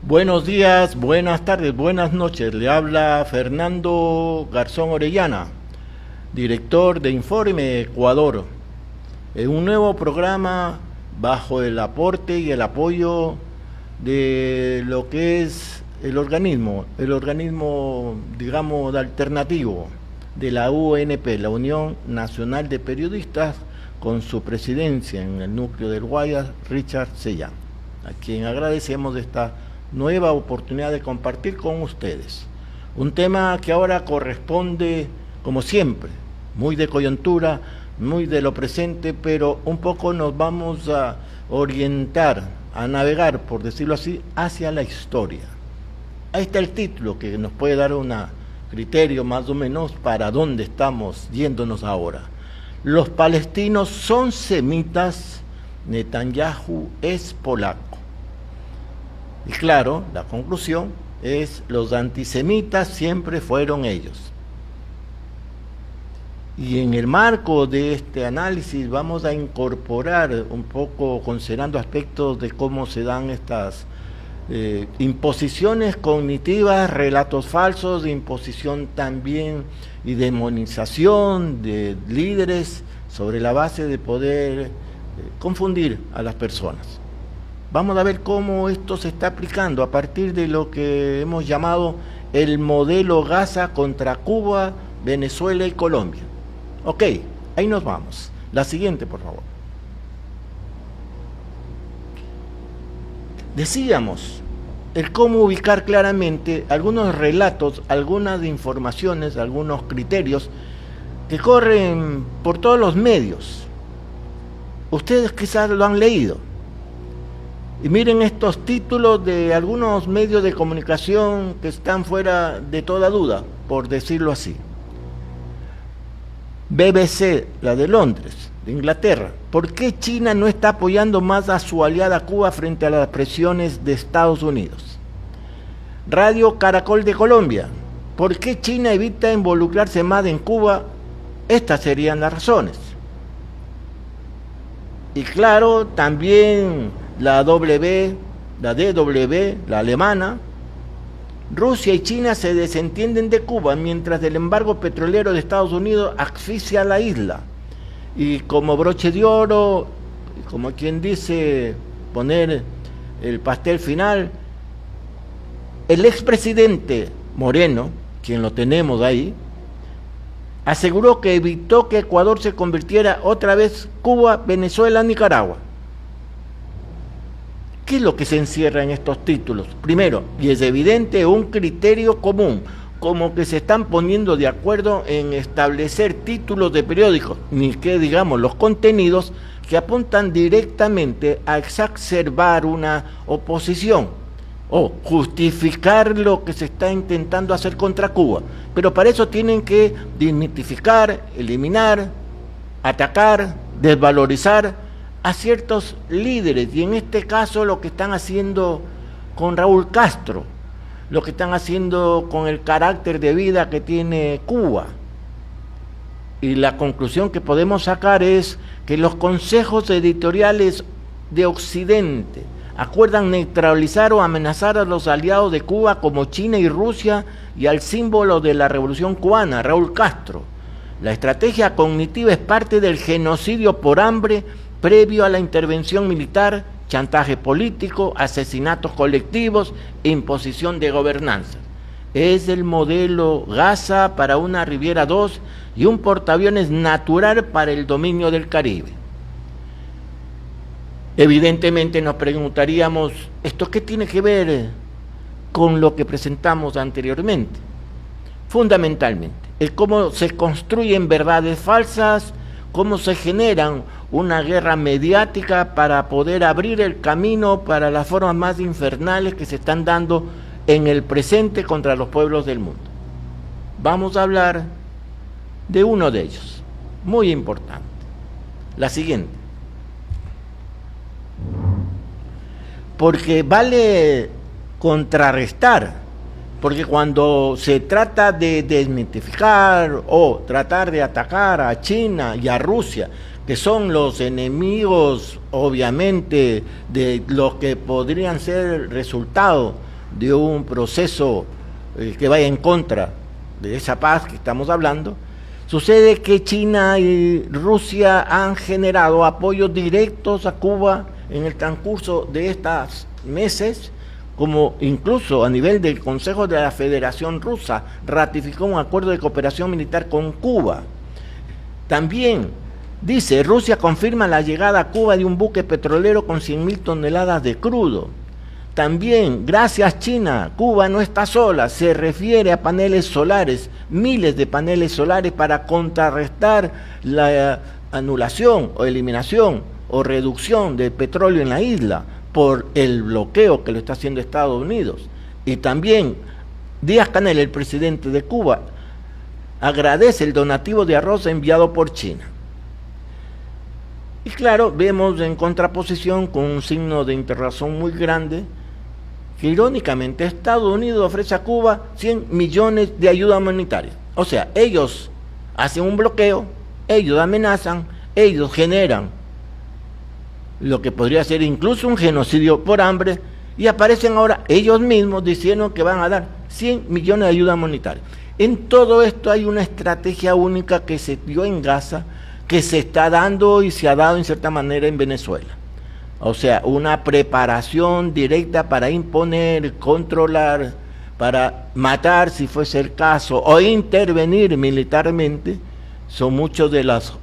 Buenos días, buenas tardes, buenas noches. Le habla Fernando Garzón Orellana, director de Informe Ecuador, en un nuevo programa bajo el aporte y el apoyo de lo que es el organismo, digamos, alternativo de la UNP, la Unión Nacional de Periodistas, con su presidencia en el núcleo del Guayas, Richard Sellán, a quien agradecemos esta nueva oportunidad de compartir con ustedes un tema que ahora corresponde, como siempre, muy de coyuntura, muy de lo presente, pero un poco nos vamos a orientar, a navegar, por decirlo así, hacia la historia. Ahí está el título que nos puede dar un criterio más o menos para dónde estamos yéndonos ahora. Los palestinos son semitas, Netanyahu es polaco. Y claro, la conclusión es: los antisemitas siempre fueron ellos. Y en el marco de este análisis vamos a incorporar un poco, considerando aspectos de cómo se dan estas imposiciones cognitivas, relatos falsos, imposición también y demonización de líderes sobre la base de poder confundir a las personas. Vamos a ver cómo esto se está aplicando a partir de lo que hemos llamado el modelo Gaza contra Cuba, Venezuela y Colombia. Ok, ahí nos vamos. La siguiente, por favor. Decíamos el cómo ubicar claramente algunos relatos, algunas informaciones, algunos criterios que corren por todos los medios. Ustedes quizás lo han leído. Y miren estos títulos de algunos medios de comunicación que están fuera de toda duda, por decirlo así. BBC, la de Londres, de Inglaterra. ¿Por qué China no está apoyando más a su aliada Cuba frente a las presiones de Estados Unidos? Radio Caracol de Colombia. ¿Por qué China evita involucrarse más en Cuba? Estas serían las razones. Y claro, también la DW, la alemana. Rusia y China se desentienden de Cuba mientras el embargo petrolero de Estados Unidos asfixia a la isla. Y como broche de oro, como quien dice, poner el pastel final, el expresidente Moreno, quien lo tenemos ahí, aseguró que evitó que Ecuador se convirtiera otra vez Cuba, Venezuela, Nicaragua. ¿Qué es lo que se encierra en estos títulos? Primero, y es evidente, un criterio común, como que se están poniendo de acuerdo en establecer títulos de periódicos, ni que digamos los contenidos que apuntan directamente a exacerbar una oposición o justificar lo que se está intentando hacer contra Cuba. Pero para eso tienen que dignificar, eliminar, atacar, desvalorizar a ciertos líderes, y en este caso lo que están haciendo con Raúl Castro, lo que están haciendo con el carácter de vida que tiene Cuba. Y la conclusión que podemos sacar es que los consejos editoriales de Occidente acuerdan neutralizar o amenazar a los aliados de Cuba como China y Rusia y al símbolo de la revolución cubana, Raúl Castro. La estrategia cognitiva es parte del genocidio por hambre previo a la intervención militar, chantaje político, asesinatos colectivos, imposición de gobernanza. Es el modelo Gaza para una Riviera 2 y un portaaviones natural para el dominio del Caribe. Evidentemente nos preguntaríamos, ¿esto qué tiene que ver con lo que presentamos anteriormente? Fundamentalmente, es cómo se construyen verdades falsas, cómo se generan una guerra mediática para poder abrir el camino para las formas más infernales que se están dando en el presente contra los pueblos del mundo. Vamos a hablar de uno de ellos, muy importante. La siguiente. Porque vale contrarrestar, porque cuando se trata de desmitificar o tratar de atacar a China y a Rusia, que son los enemigos obviamente de lo que podrían ser el resultado de un proceso que vaya en contra de esa paz que estamos hablando, sucede que China y Rusia han generado apoyos directos a Cuba en el transcurso de estos meses, como incluso a nivel del Consejo de la Federación Rusa ratificó un acuerdo de cooperación militar con Cuba. También dice, Rusia confirma la llegada a Cuba de un buque petrolero con 100.000 toneladas de crudo. También, gracias China, Cuba no está sola, se refiere a paneles solares, miles de paneles solares para contrarrestar la anulación o eliminación o reducción del petróleo en la isla por el bloqueo que lo está haciendo Estados Unidos. Y también Díaz-Canel, el presidente de Cuba, agradece el donativo de arroz enviado por China. Y claro, vemos en contraposición con un signo de interrogación muy grande que irónicamente Estados Unidos ofrece a Cuba 100 millones de ayuda humanitaria. O sea, ellos hacen un bloqueo, ellos amenazan, ellos generan lo que podría ser incluso un genocidio por hambre, y aparecen ahora ellos mismos diciendo que van a dar 100 millones de ayuda humanitaria. En todo esto hay una estrategia única que se dio en Gaza, que se está dando y se ha dado en cierta manera en Venezuela. O sea, una preparación directa para imponer, controlar, para matar si fuese el caso, o intervenir militarmente. Son muchas de las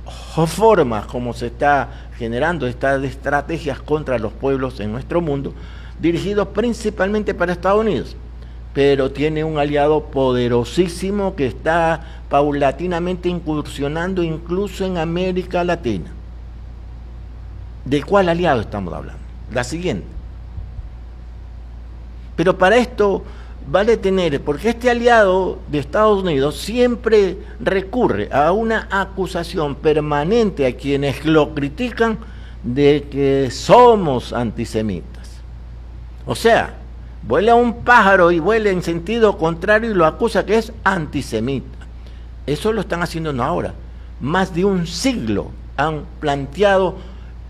formas como se está generando estas estrategias contra los pueblos en nuestro mundo, dirigidos principalmente para Estados Unidos, pero tiene un aliado poderosísimo que está paulatinamente incursionando incluso en América Latina. ¿De cuál aliado estamos hablando? La siguiente. Pero para esto vale tener, porque este aliado de Estados Unidos siempre recurre a una acusación permanente a quienes lo critican de que somos antisemitas. O sea, vuela un pájaro y vuela en sentido contrario y lo acusa que es antisemita. Eso lo están haciendo no ahora. Más de un siglo han planteado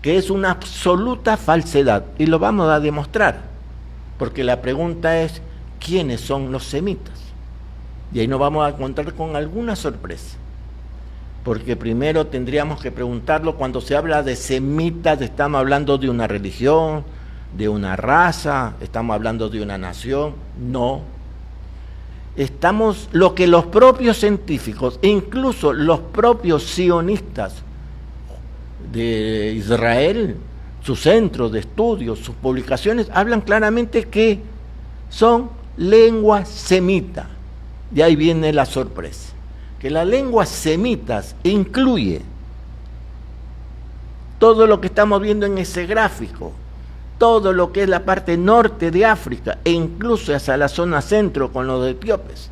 que es una absoluta falsedad y lo vamos a demostrar, porque la pregunta es, ¿quiénes son los semitas? Y ahí nos vamos a encontrar con alguna sorpresa, porque primero tendríamos que preguntarlo, cuando se habla de semitas, ¿estamos hablando de una religión, de una raza, estamos hablando de una nación? No. Estamos, lo que los propios científicos, incluso los propios sionistas de Israel, sus centros de estudios, sus publicaciones, hablan claramente que son lengua semita. De ahí viene la sorpresa, que las lenguas semitas incluye todo lo que estamos viendo en ese gráfico, todo lo que es la parte norte de África e incluso hacia la zona centro con los etíopes,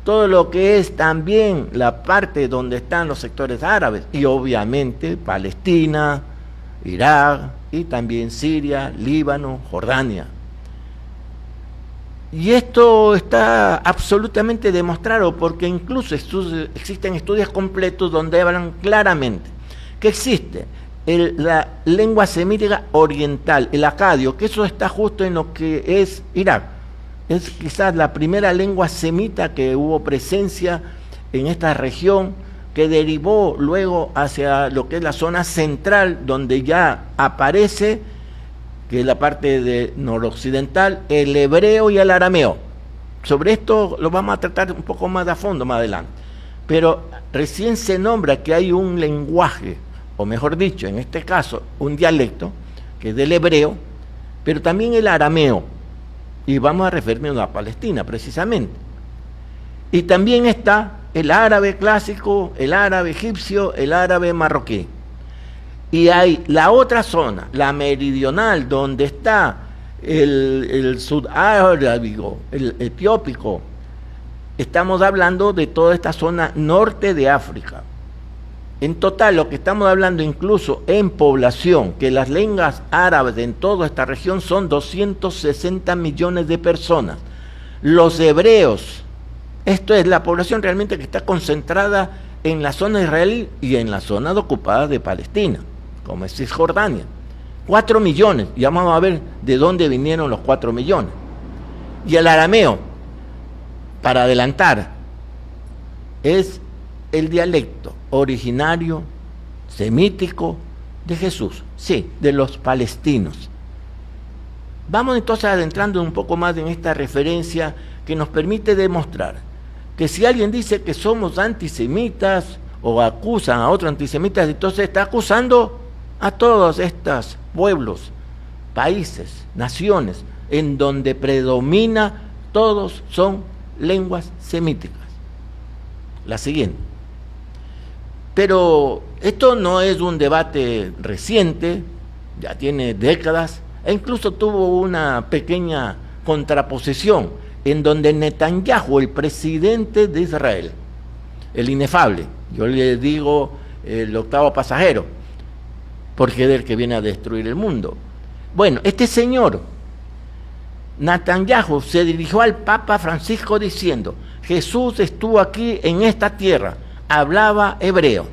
todo lo que es también la parte donde están los sectores árabes y obviamente Palestina, Irak y también Siria, Líbano, Jordania. Y esto está absolutamente demostrado porque incluso existen estudios completos donde hablan claramente que existe la lengua semítica oriental, el acadio, que eso está justo en lo que es Irak. Es quizás la primera lengua semita que hubo presencia en esta región, que derivó luego hacia lo que es la zona central, donde ya aparece, que es la parte de noroccidental, el hebreo y el arameo. Sobre esto lo vamos a tratar un poco más a fondo más adelante. Pero recién se nombra que hay un lenguaje, o mejor dicho, en este caso, un dialecto, que es del hebreo, pero también el arameo. Y vamos a referirnos a Palestina, precisamente. Y también está el árabe clásico, el árabe egipcio, el árabe marroquí. Y hay la otra zona, la meridional, donde está el sudarábigo, el etiópico. Estamos hablando de toda esta zona norte de África. En total, lo que estamos hablando incluso en población, que las lenguas árabes en toda esta región son 260 millones de personas. Los hebreos, esto es la población realmente que está concentrada en la zona israelí y en la zona ocupada de Palestina, como es Cisjordania. 4 millones, ya vamos a ver de dónde vinieron los 4 millones. Y el arameo, para adelantar, es el dialecto originario semítico de Jesús, sí, de los palestinos. Vamos entonces adentrando un poco más en esta referencia que nos permite demostrar que si alguien dice que somos antisemitas o acusan a otros antisemitas, entonces está acusando a todos estos pueblos, países, naciones, en donde predomina, todos son lenguas semíticas. La siguiente. Pero esto no es un debate reciente, ya tiene décadas, e incluso tuvo una pequeña contraposición en donde Netanyahu, el presidente de Israel, el inefable, yo le digo el octavo pasajero, porque es el que viene a destruir el mundo. Bueno, este señor, Netanyahu, se dirigió al Papa Francisco diciendo: Jesús estuvo aquí en esta tierra, hablaba hebreo.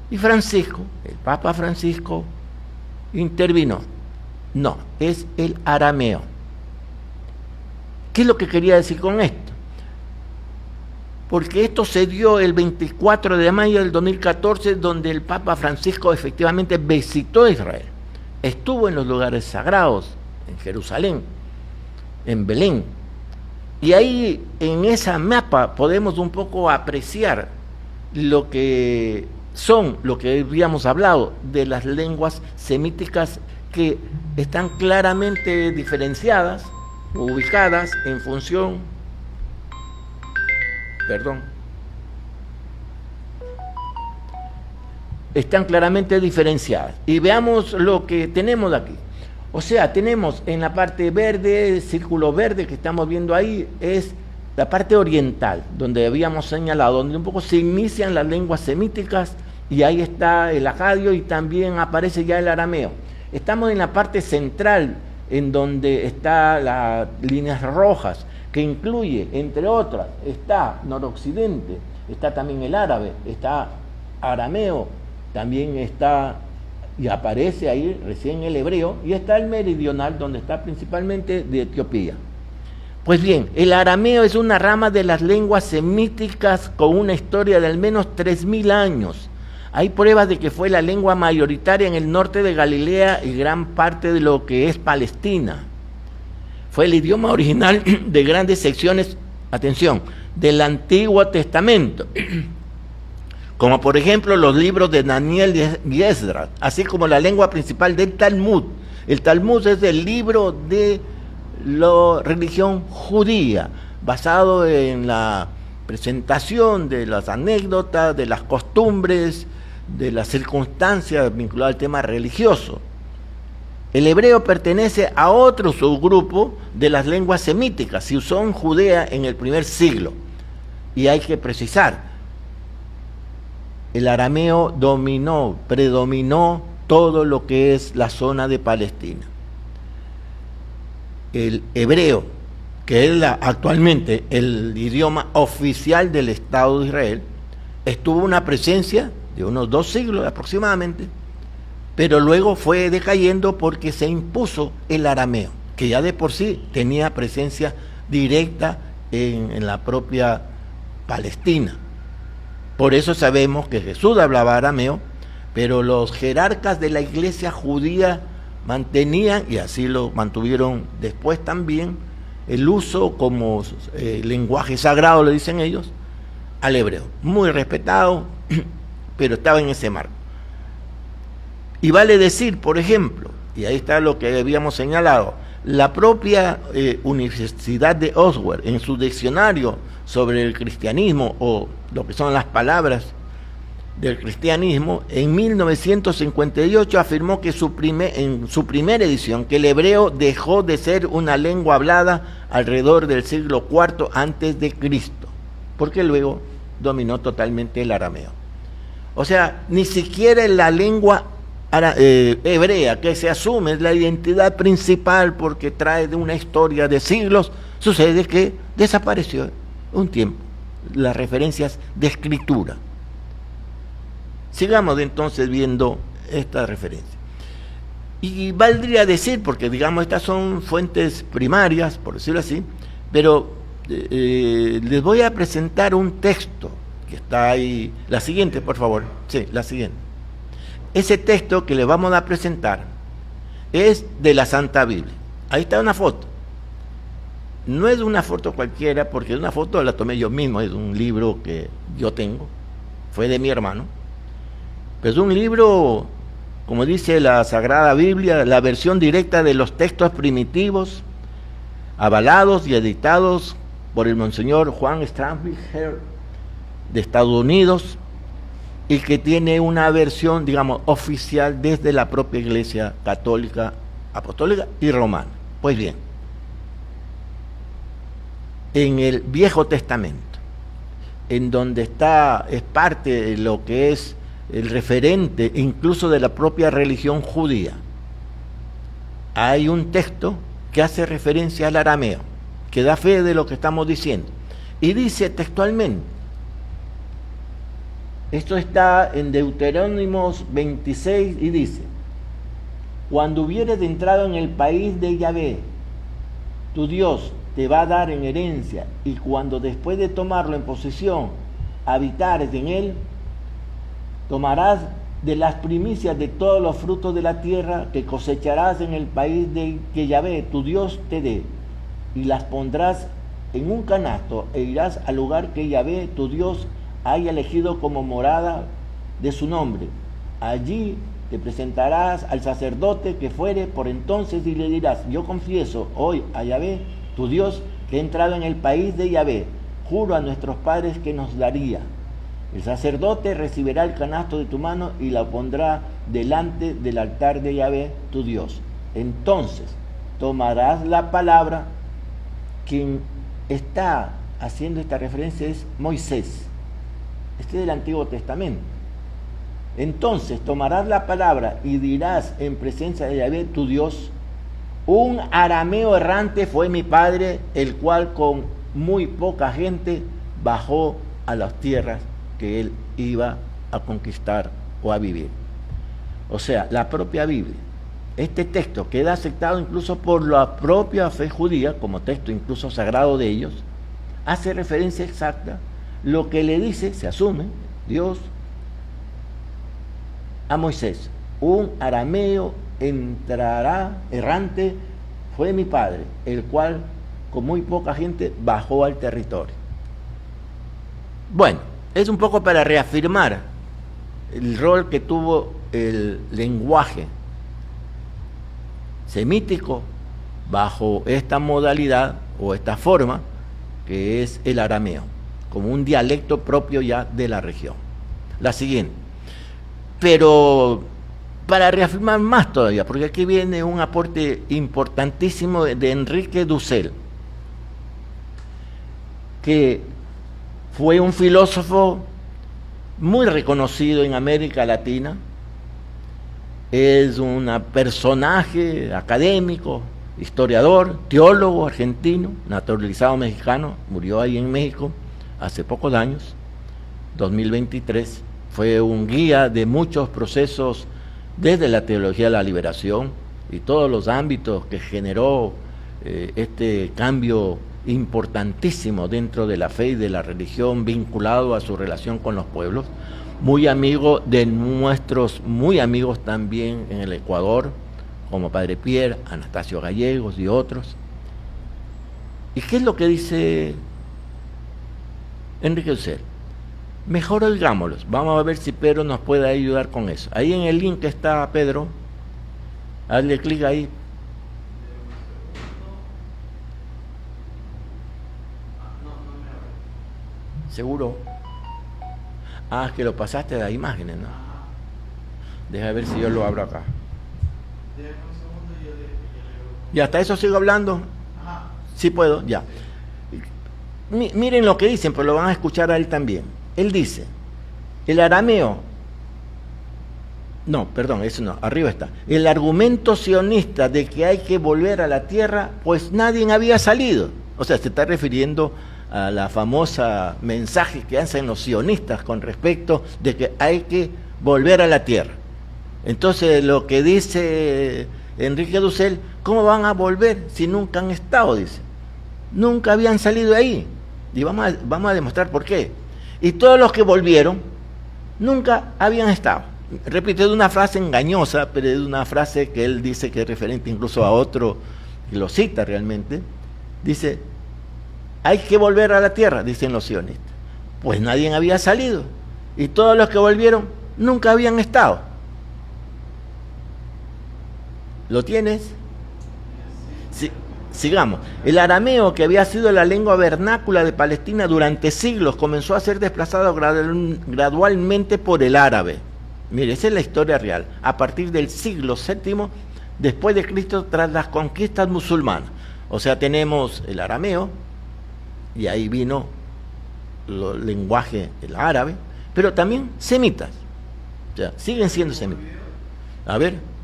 Y Francisco, el Papa Francisco, intervino. No, es el arameo. ¿Qué es lo que quería decir con esto? Porque esto se dio el 24 de mayo del 2014, donde el Papa Francisco efectivamente visitó Israel. Estuvo en los lugares sagrados, en Jerusalén, en Belén. Y ahí, en esa mapa, podemos un poco apreciar lo que habíamos hablado de las lenguas semíticas, que están claramente diferenciadas, ubicadas en función, están claramente diferenciadas. Y veamos lo que tenemos aquí. O sea, tenemos en la parte verde, círculo verde que estamos viendo ahí, es la parte oriental, donde habíamos señalado, donde un poco se inician las lenguas semíticas, y ahí está el acadio y también aparece ya el arameo. Estamos en la parte central, en donde están las líneas rojas, que incluye, entre otras, está noroccidente, está también el árabe, está arameo, también está, y aparece ahí recién el hebreo, y está el meridional, donde está principalmente de Etiopía. Pues bien, el arameo es una rama de las lenguas semíticas con una historia de al menos 3.000 años. Hay pruebas de que fue la lengua mayoritaria en el norte de Galilea y gran parte de lo que es Palestina. Fue el idioma original de grandes secciones, atención, del Antiguo Testamento, como por ejemplo los libros de Daniel y Esdras, así como la lengua principal del Talmud. El Talmud es el libro de la religión judía, basado en la presentación de las anécdotas, de las costumbres, de las circunstancias vinculadas al tema religioso. El hebreo pertenece a otro subgrupo de las lenguas semíticas, se usó en Judea en el primer siglo. Y hay que precisar, el arameo predominó todo lo que es la zona de Palestina. El hebreo, que es actualmente el idioma oficial del Estado de Israel, estuvo una presencia de unos 2 siglos aproximadamente, pero luego fue decayendo porque se impuso el arameo, que ya de por sí tenía presencia directa en la propia Palestina. Por eso sabemos que Jesús hablaba arameo, pero los jerarcas de la iglesia judía mantenían, y así lo mantuvieron después también, el uso como lenguaje sagrado, le dicen ellos, al hebreo. Muy respetado, pero estaba en ese marco. Y vale decir, por ejemplo, y ahí está lo que habíamos señalado, la propia Universidad de Oxford, en su diccionario sobre el cristianismo, o lo que son las palabras del cristianismo, en 1958 afirmó que en su primera edición, que el hebreo dejó de ser una lengua hablada alrededor del siglo IV antes de Cristo, porque luego dominó totalmente el arameo. O sea, ni siquiera la lengua hebrea, que se asume es la identidad principal porque trae de una historia de siglos, sucede que desapareció un tiempo las referencias de escritura. Sigamos entonces viendo esta referencia. Y valdría decir, porque digamos estas son fuentes primarias, por decirlo así, pero les voy a presentar un texto que está ahí. La siguiente, por favor. Sí, la siguiente. Ese texto que les vamos a presentar es de la Santa Biblia. Ahí está una foto. No es una foto cualquiera, porque una foto la tomé yo mismo, es un libro que yo tengo, fue de mi hermano, pero es un libro, como dice la Sagrada Biblia, la versión directa de los textos primitivos, avalados y editados por el Monseñor Juan Strasbinger de Estados Unidos, y que tiene una versión, digamos, oficial desde la propia Iglesia Católica, Apostólica y Romana. Pues bien, en el Viejo Testamento, en donde es parte de lo que es el referente incluso de la propia religión judía, hay un texto que hace referencia al arameo, que da fe de lo que estamos diciendo, y dice textualmente, esto está en Deuterónomos 26 y dice, cuando hubieres entrado en el país de Yahvé, tu Dios te va a dar en herencia, y cuando después de tomarlo en posesión habitares en él, tomarás de las primicias de todos los frutos de la tierra que cosecharás en el país de que Yahvé, tu Dios, te dé, y las pondrás en un canasto, e irás al lugar que Yahvé, tu Dios, haya elegido como morada de su nombre. Allí te presentarás al sacerdote que fuere por entonces y le dirás, yo confieso hoy a Yahvé, tu Dios, que he entrado en el país de Yahvé, juro a nuestros padres que nos daría. El sacerdote recibirá el canasto de tu mano y la pondrá delante del altar de Yahvé, tu Dios. Entonces tomarás la palabra. Quien está haciendo esta referencia es Moisés. Este es del Antiguo Testamento. Entonces tomarás la palabra y dirás en presencia de Yahvé, tu Dios, un arameo errante fue mi padre, el cual con muy poca gente bajó a las tierras que él iba a conquistar o a vivir. O sea, la propia Biblia, este texto queda aceptado incluso por la propia fe judía, como texto incluso sagrado de ellos, hace referencia exacta, lo que le dice, se asume, Dios a Moisés, un arameo entrará errante fue mi padre, el cual con muy poca gente bajó al territorio. Bueno, es un poco para reafirmar el rol que tuvo el lenguaje semítico bajo esta modalidad o esta forma que es el arameo, como un dialecto propio ya de la región. La siguiente. Pero para reafirmar más todavía, porque aquí viene un aporte importantísimo de Enrique Dussel, que fue un filósofo muy reconocido en América Latina, es un personaje académico, historiador, teólogo argentino, naturalizado mexicano, murió ahí en México hace pocos años, 2023, fue un guía de muchos procesos desde la teología de la liberación y todos los ámbitos que generó este cambio importantísimo dentro de la fe y de la religión vinculado a su relación con los pueblos, muy amigo de nuestros muy amigos también en el Ecuador, como Padre Pierre, Anastasio Gallegos y otros. ¿Y qué es lo que dice Enrique Dussel? Mejor oigámoslos. Vamos a ver si Pedro nos puede ayudar con eso. Ahí en el link está Pedro. Hazle clic ahí. ¿Seguro? Ah, es que lo pasaste de las imágenes, ¿no? Deja ver si yo lo abro acá. ¿Y hasta eso sigo hablando? Sí puedo, ya. Miren lo que dicen, pero lo van a escuchar a él también. Él dice, el arameo, no, perdón, eso no, arriba está. El argumento sionista de que hay que volver a la tierra, pues nadie había salido. O sea, se está refiriendo a la famosa mensaje que hacen los sionistas con respecto de que hay que volver a la tierra. Entonces, lo que dice Enrique Dussel, ¿cómo van a volver si nunca han estado? Dice. Nunca habían salido de ahí. Y vamos a demostrar por qué. Y todos los que volvieron, nunca habían estado. Repite de una frase engañosa, pero es una frase que él dice que es referente incluso a otro, y lo cita realmente. Dice, hay que volver a la tierra, dicen los sionistas. Pues nadie había salido. Y todos los que volvieron, nunca habían estado. ¿Lo tienes? Sí. Sigamos. El arameo, que había sido la lengua vernácula de Palestina durante siglos, comenzó a ser desplazado gradualmente por el árabe. Mire, esa es la historia real. A partir del siglo VII después de Cristo, tras las conquistas musulmanas. O sea, tenemos el arameo, y ahí vino el lenguaje del árabe, pero también semitas. O sea, siguen siendo semitas. A ver.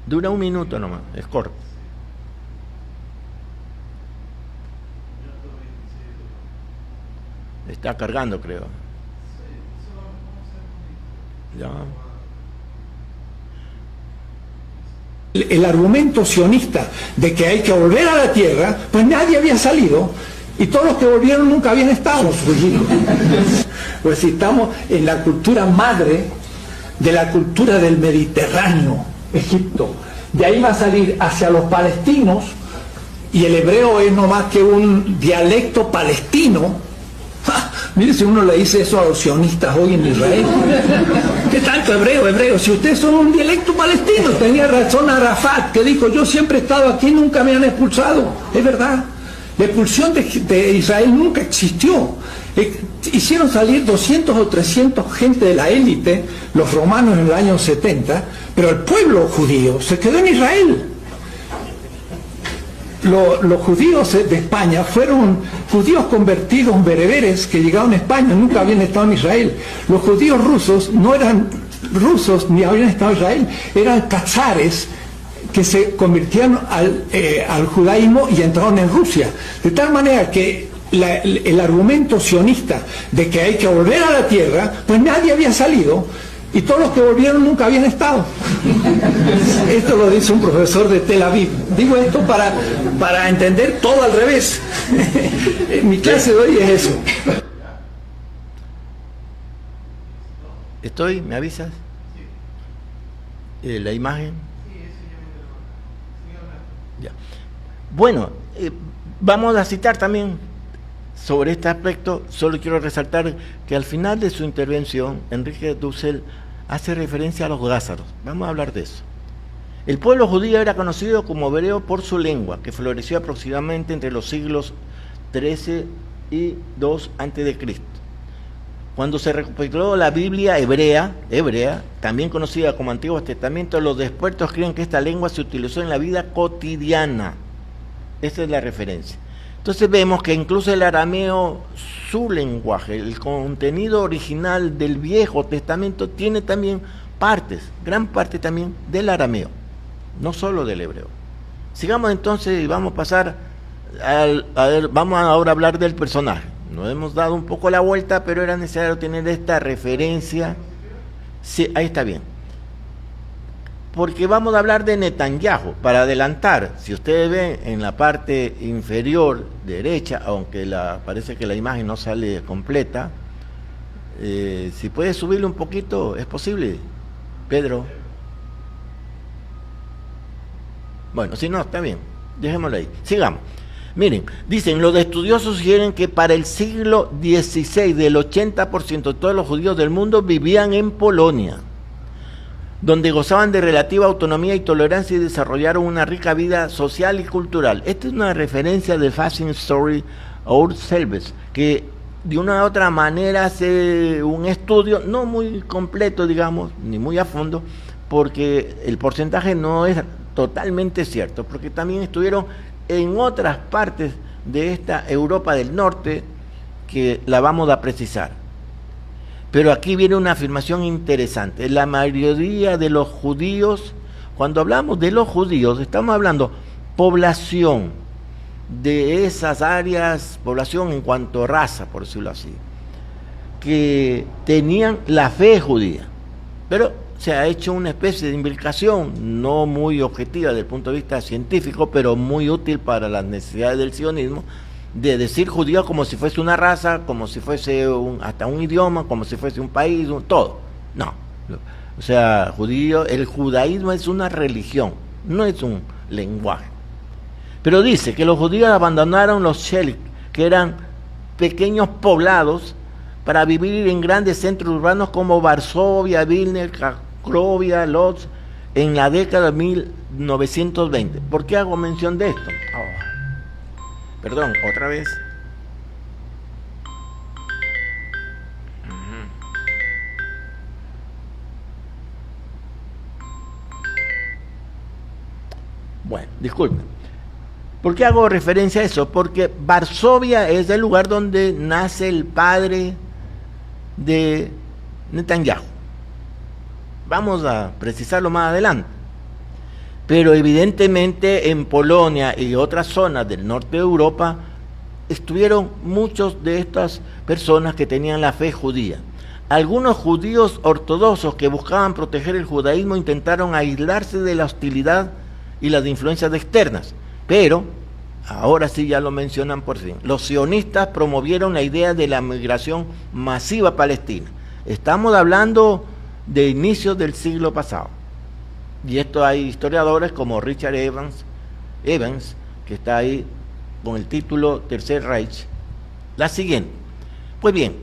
Dura un minuto nomás, es corto. Está cargando, creo. Ya. El argumento sionista de que hay que volver a la tierra, pues nadie había salido y todos los que volvieron nunca habían estado. Pues si estamos en la cultura madre de la cultura del Mediterráneo, Egipto, de ahí va a salir hacia los palestinos, y el hebreo es no más que un dialecto palestino. Mire, si uno le dice eso a los sionistas hoy en Israel, ¿qué tanto hebreo? Si ustedes son un dialecto palestino. Tenía razón Arafat, que dijo, yo siempre he estado aquí, nunca me han expulsado. Es verdad, la expulsión de Israel nunca existió. Hicieron salir 200 o 300 gente de la élite, los romanos en el año 70, pero el pueblo judío se quedó en Israel. Los judíos de España fueron judíos convertidos, bereberes, que llegaron a España, nunca habían estado en Israel. Los judíos rusos no eran rusos ni habían estado en Israel, eran cazares que se convirtieron al judaísmo y entraron en Rusia. De tal manera que el argumento sionista de que hay que volver a la tierra, pues nadie había salido y todos los que volvieron nunca habían estado. Esto lo dice un profesor de Tel Aviv. Digo esto para entender todo al revés. Mi clase de hoy es eso. ¿Me avisas? ¿La imagen? Ya. Bueno, vamos a citar también sobre este aspecto. Solo quiero resaltar que al final de su intervención, Enrique Dussel hace referencia a los gázaros. Vamos a hablar de eso. El pueblo judío era conocido como hebreo por su lengua, que floreció aproximadamente entre los siglos XIII y II a.C. Cuando se recopiló la Biblia hebrea, también conocida como Antiguo Testamento, los expertos creen que esta lengua se utilizó en la vida cotidiana. Esa es la referencia. Entonces vemos que incluso el arameo, su lenguaje, el contenido original del Viejo Testamento, tiene también gran parte también del arameo, no solo del hebreo. Sigamos entonces y vamos a pasar vamos ahora a hablar del personaje. Nos hemos dado un poco la vuelta, pero era necesario tener esta referencia. Sí, ahí está bien. Porque vamos a hablar de Netanyahu. Para adelantar, si ustedes ven en la parte inferior derecha, aunque parece que la imagen no sale completa, si puede subirle un poquito, ¿es posible, Pedro? Bueno, si no, está bien, dejémoslo ahí. Sigamos. Miren, dicen, los estudiosos sugieren que para el siglo XVI, del 80% de todos los judíos del mundo vivían en Polonia, donde gozaban de relativa autonomía y tolerancia y desarrollaron una rica vida social y cultural. Esta es una referencia de Fascinating Story Ourselves, que de una u otra manera hace un estudio, no muy completo, digamos, ni muy a fondo, porque el porcentaje no es totalmente cierto, porque también estuvieron en otras partes de esta Europa del Norte que la vamos a precisar. Pero aquí viene una afirmación interesante. La mayoría de los judíos, cuando hablamos de los judíos, estamos hablando población de esas áreas, población en cuanto a raza, por decirlo así. que tenían la fe judía. Pero se ha hecho una especie de imbricación, no muy objetiva desde el punto de vista científico, pero muy útil para las necesidades del sionismo, de decir judío como si fuese una raza, como si fuese hasta un idioma, como si fuese un país, todo. No. O sea, el judaísmo es una religión, no es un lenguaje. Pero dice que los judíos abandonaron los shelik, que eran pequeños poblados, para vivir en grandes centros urbanos como Varsovia, Vilna, Cracovia, Lodz, en la década de 1920. ¿Por qué hago mención de esto? Perdón, otra vez. Bueno, disculpen. ¿Por qué hago referencia a eso? Porque Varsovia es el lugar donde nace el padre de Netanyahu. Vamos a precisarlo más adelante. Pero evidentemente en Polonia y otras zonas del norte de Europa estuvieron muchos de estas personas que tenían la fe judía. Algunos judíos ortodoxos que buscaban proteger el judaísmo intentaron aislarse de la hostilidad y las influencias externas, pero ahora sí ya lo mencionan por fin. Los sionistas promovieron la idea de la migración masiva a Palestina. Estamos hablando de inicios del siglo pasado. Y esto hay historiadores como Richard Evans, que está ahí con el título Tercer Reich. La siguiente. Pues bien,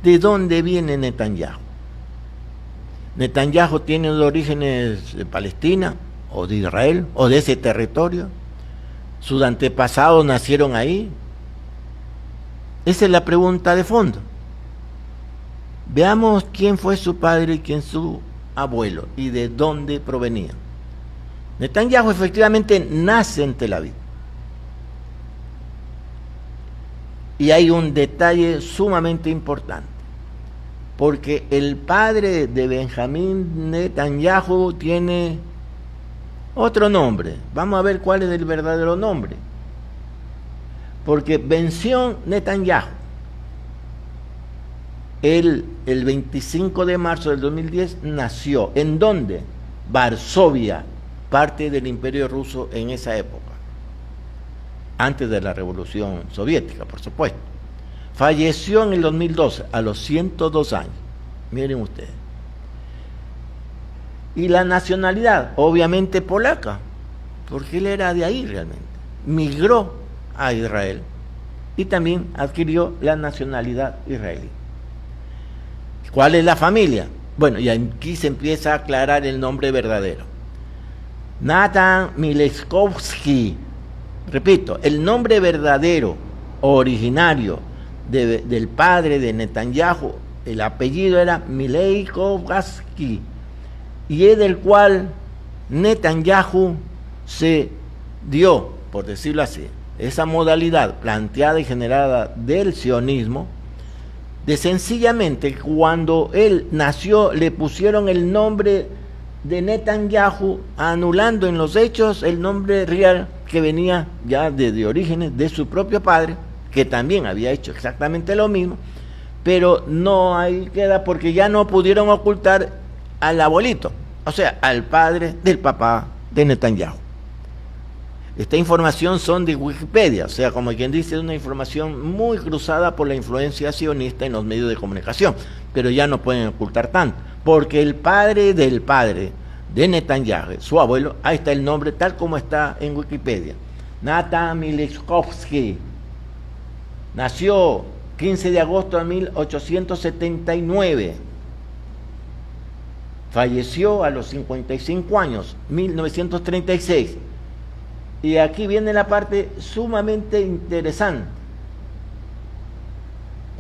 ¿de dónde viene Netanyahu? ¿Netanyahu tiene orígenes de Palestina o de Israel o de ese territorio? ¿Sus antepasados nacieron ahí? Esa es la pregunta de fondo. Veamos quién fue su padre y quién su abuelo y de dónde provenían. Netanyahu efectivamente nace en Tel Aviv. Y hay un detalle sumamente importante, porque el padre de Benjamín Netanyahu tiene otro nombre. Vamos a ver cuál es el verdadero nombre. Porque Benzion Netanyahu, el 25 de marzo del 2010 nació. ¿En dónde? Varsovia, parte del Imperio Ruso en esa época, antes de la Revolución Soviética, por supuesto. Falleció en el 2012, a los 102 años. Miren ustedes. Y la nacionalidad, obviamente polaca, porque él era de ahí realmente. Migró a Israel y también adquirió la nacionalidad israelí. ¿Cuál es la familia? Bueno, y aquí se empieza a aclarar el nombre verdadero. Natan Mileskovsky. Repito, el nombre verdadero, originario del padre de Netanyahu, el apellido era Mileskovsky, y es del cual Netanyahu se dio, por decirlo así, esa modalidad planteada y generada del sionismo, de sencillamente cuando él nació le pusieron el nombre de Netanyahu, anulando en los hechos el nombre real que venía ya de orígenes de su propio padre, que también había hecho exactamente lo mismo, pero no ahí queda, porque ya no pudieron ocultar al abuelito, o sea, al padre del papá de Netanyahu. Esta información son de Wikipedia, o sea, como quien dice, es una información muy cruzada por la influencia sionista en los medios de comunicación, pero ya no pueden ocultar tanto, porque el padre del padre de Netanyahu, su abuelo, ahí está el nombre tal como está en Wikipedia. Natan Mileskovsky nació 15 de agosto de 1879. Falleció a los 55 años, 1936. Y aquí viene la parte sumamente interesante.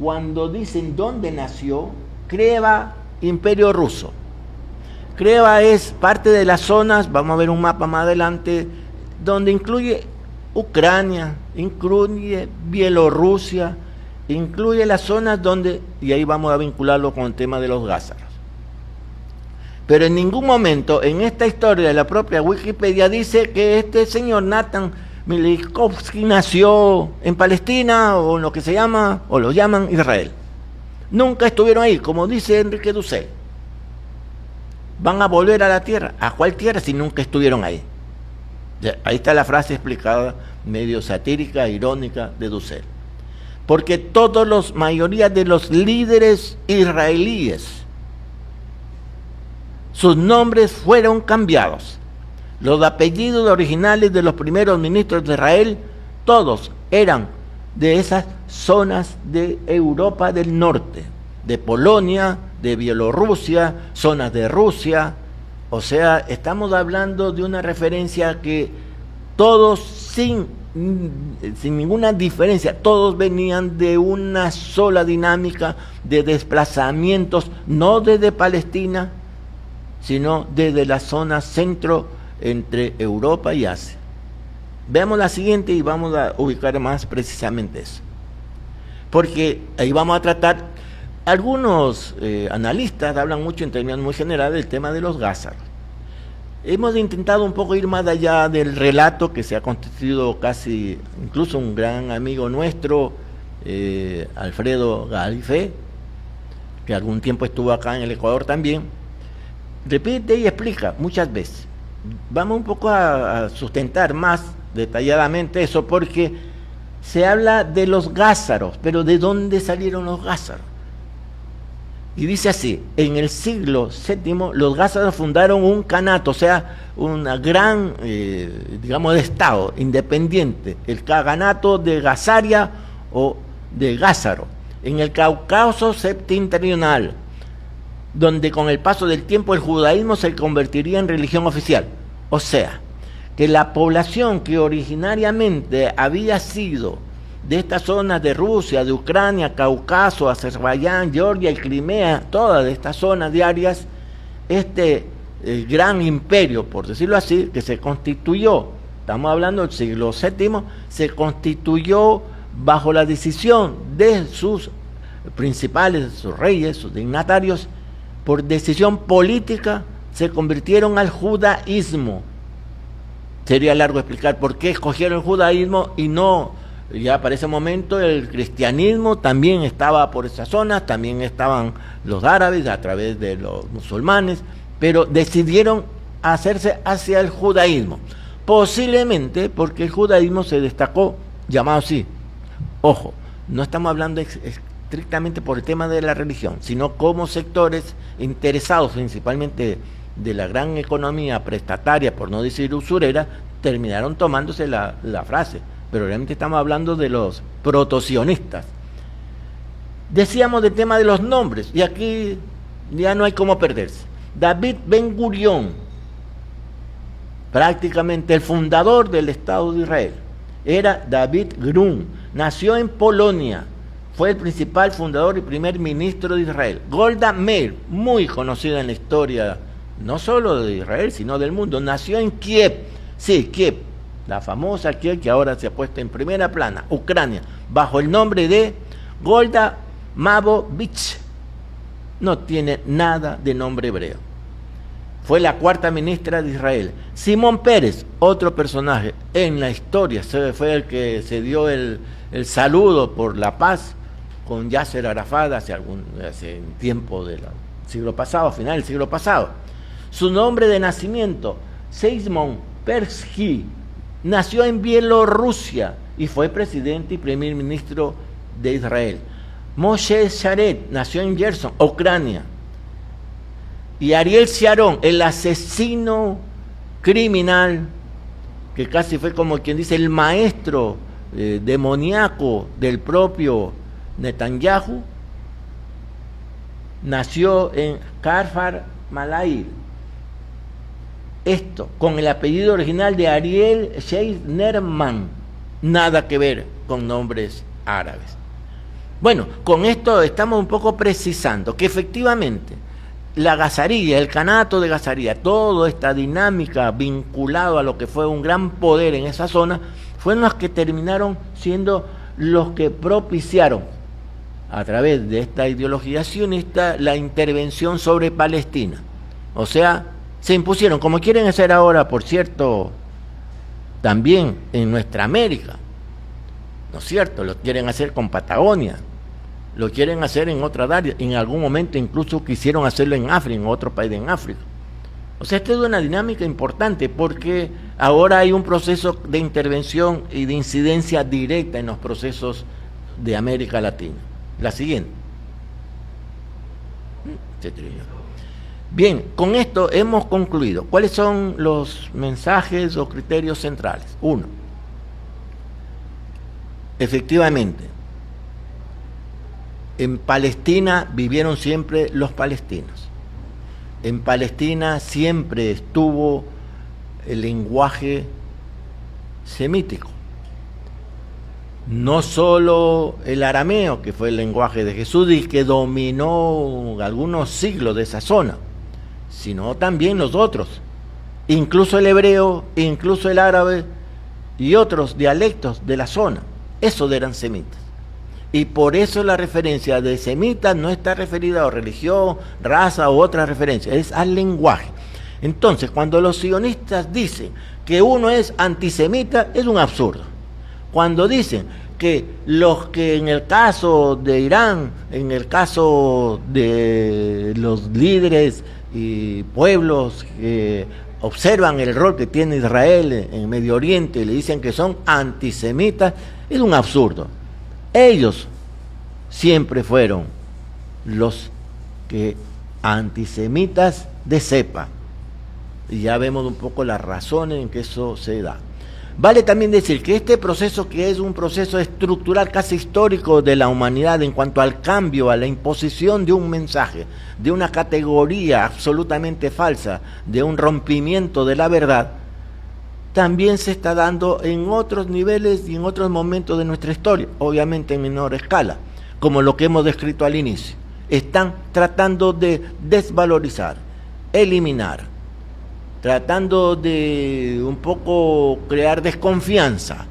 Cuando dicen dónde nació, Kreva, Imperio Ruso. Kreva es parte de las zonas, vamos a ver un mapa más adelante, donde incluye Ucrania, incluye Bielorrusia, incluye las zonas donde, y ahí vamos a vincularlo con el tema de los gázaros. Pero en ningún momento en esta historia de la propia Wikipedia dice que este señor Natan Mileskovsky nació en Palestina o en lo que se llama, o lo llaman Israel. Nunca estuvieron ahí, como dice Enrique Dussel. Van a volver a la tierra. ¿A cuál tierra si nunca estuvieron ahí? Ahí está la frase explicada, medio satírica, irónica, de Dussel. Porque mayoría de los líderes israelíes, sus nombres fueron cambiados. Los apellidos originales de los primeros ministros de Israel, todos eran de esas zonas de Europa del Norte, de Polonia, de Bielorrusia, zonas de Rusia. O sea, estamos hablando de una referencia que todos sin ninguna diferencia, todos venían de una sola dinámica de desplazamientos, no desde Palestina, sino desde la zona centro entre Europa y Asia. Veamos la siguiente y vamos a ubicar más precisamente eso. Porque ahí vamos a tratar, algunos analistas hablan mucho en términos muy generales del tema de los gázaros. Hemos intentado un poco ir más allá del relato que se ha constituido casi, incluso un gran amigo nuestro, Alfredo Galifé, que algún tiempo estuvo acá en el Ecuador también, repite y explica muchas veces. Vamos un poco a sustentar más detalladamente eso, porque se habla de los gázaros, pero ¿de dónde salieron los gázaros? Y dice así: en el siglo VII los gázaros fundaron un canato, o sea, una gran, digamos, de estado independiente, el Kaganato de Gazaria o de Gázaro, en el Cáucaso septentrional, donde con el paso del tiempo el judaísmo se convertiría en religión oficial. O sea, que la población que originariamente había sido de estas zonas de Rusia, de Ucrania, Cáucaso, Azerbaiyán, Georgia y Crimea, todas estas zonas de áreas, gran imperio, por decirlo así, que se constituyó, estamos hablando del siglo VII, se constituyó bajo la decisión de sus principales, sus reyes, sus dignatarios, por decisión política, se convirtieron al judaísmo. Sería largo explicar por qué escogieron el judaísmo y no, ya para ese momento el cristianismo también estaba por esas zonas, también estaban los árabes a través de los musulmanes, pero decidieron hacerse hacia el judaísmo, posiblemente porque el judaísmo se destacó, llamado así. Ojo, no estamos hablando estrictamente por el tema de la religión, sino como sectores interesados principalmente de la gran economía prestataria, por no decir usurera, terminaron tomándose la frase, pero realmente estamos hablando de los protosionistas. Decíamos del tema de los nombres, y aquí ya no hay cómo perderse. David Ben Gurión, prácticamente el fundador del Estado de Israel, era David Grun, nació en Polonia, fue el principal fundador y primer ministro de Israel. Golda Meir, muy conocida en la historia, no solo de Israel, sino del mundo, nació en Kiev, sí, Kiev, la famosa Kiev que ahora se ha puesto en primera plana, Ucrania, bajo el nombre de Golda Mavovich, no tiene nada de nombre hebreo. Fue la cuarta ministra de Israel. Simón Pérez, otro personaje en la historia, fue el que se dio el saludo por la paz con Yasser Arafat hace un tiempo del siglo pasado, final del siglo pasado. Su nombre de nacimiento, Seismon Persky, nació en Bielorrusia y fue presidente y primer ministro de Israel. Moshe Sharet nació en Gerson, Ucrania. Y Ariel Sharon, el asesino criminal, que casi fue como quien dice el maestro demoníaco del propio Netanyahu, nació en Kfar Malair. Esto con el apellido original de Ariel Sheiznerman, nada que ver con nombres árabes. Bueno, con esto estamos un poco precisando que efectivamente la Gazaría, el Canato de Gazaría, toda esta dinámica vinculada a lo que fue un gran poder en esa zona, fueron los que terminaron siendo los que propiciaron, a través de esta ideología sionista, la intervención sobre Palestina. O sea, se impusieron, como quieren hacer ahora, por cierto, también en nuestra América, ¿no es cierto? Lo quieren hacer con Patagonia, lo quieren hacer en otras áreas, en algún momento incluso quisieron hacerlo en África, en otro país en África. O sea, esta es una dinámica importante porque ahora hay un proceso de intervención y de incidencia directa en los procesos de América Latina. La siguiente. Bien, con esto hemos concluido. ¿Cuáles son los mensajes o criterios centrales? Uno, efectivamente, en Palestina vivieron siempre los palestinos. En Palestina siempre estuvo el lenguaje semítico. No solo el arameo, que fue el lenguaje de Jesús y que dominó algunos siglos de esa zona, sino también los otros, incluso el hebreo, incluso el árabe y otros dialectos de la zona. Esos eran semitas. Y por eso la referencia de semitas no está referida a religión, raza u otra referencia, es al lenguaje. Entonces, cuando los sionistas dicen que uno es antisemita, es un absurdo. Cuando dicen que los que en el caso de Irán, en el caso de los líderes y pueblos que observan el rol que tiene Israel en Medio Oriente y le dicen que son antisemitas, es un absurdo. Ellos siempre fueron los que antisemitas de cepa. Y ya vemos un poco las razones en que eso se da. Vale también decir que este proceso, que es un proceso estructural casi histórico de la humanidad en cuanto al cambio, a la imposición de un mensaje, de una categoría absolutamente falsa, de un rompimiento de la verdad, también se está dando en otros niveles y en otros momentos de nuestra historia, obviamente en menor escala, como lo que hemos descrito al inicio. Están tratando de desvalorizar, eliminar, tratando de un poco crear desconfianza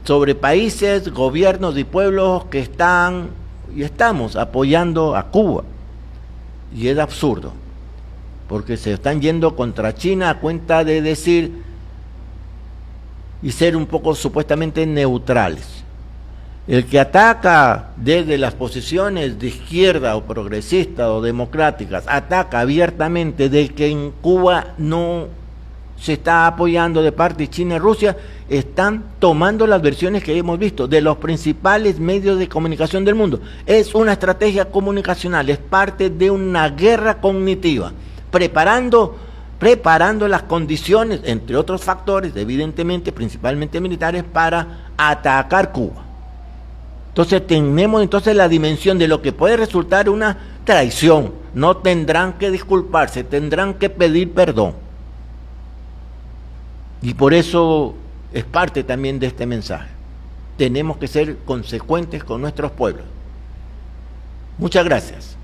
sobre países, gobiernos y pueblos que están y estamos apoyando a Cuba. Y es absurdo, porque se están yendo contra China a cuenta de decir y ser un poco supuestamente neutrales. El que ataca desde las posiciones de izquierda o progresista o democráticas, ataca abiertamente de que en Cuba no se está apoyando de parte de China y Rusia, están tomando las versiones que hemos visto de los principales medios de comunicación del mundo. Es una estrategia comunicacional, es parte de una guerra cognitiva, preparando las condiciones, entre otros factores, evidentemente, principalmente militares, para atacar Cuba. Entonces tenemos la dimensión de lo que puede resultar una traición. No tendrán que disculparse, tendrán que pedir perdón. Y por eso es parte también de este mensaje. Tenemos que ser consecuentes con nuestros pueblos. Muchas gracias.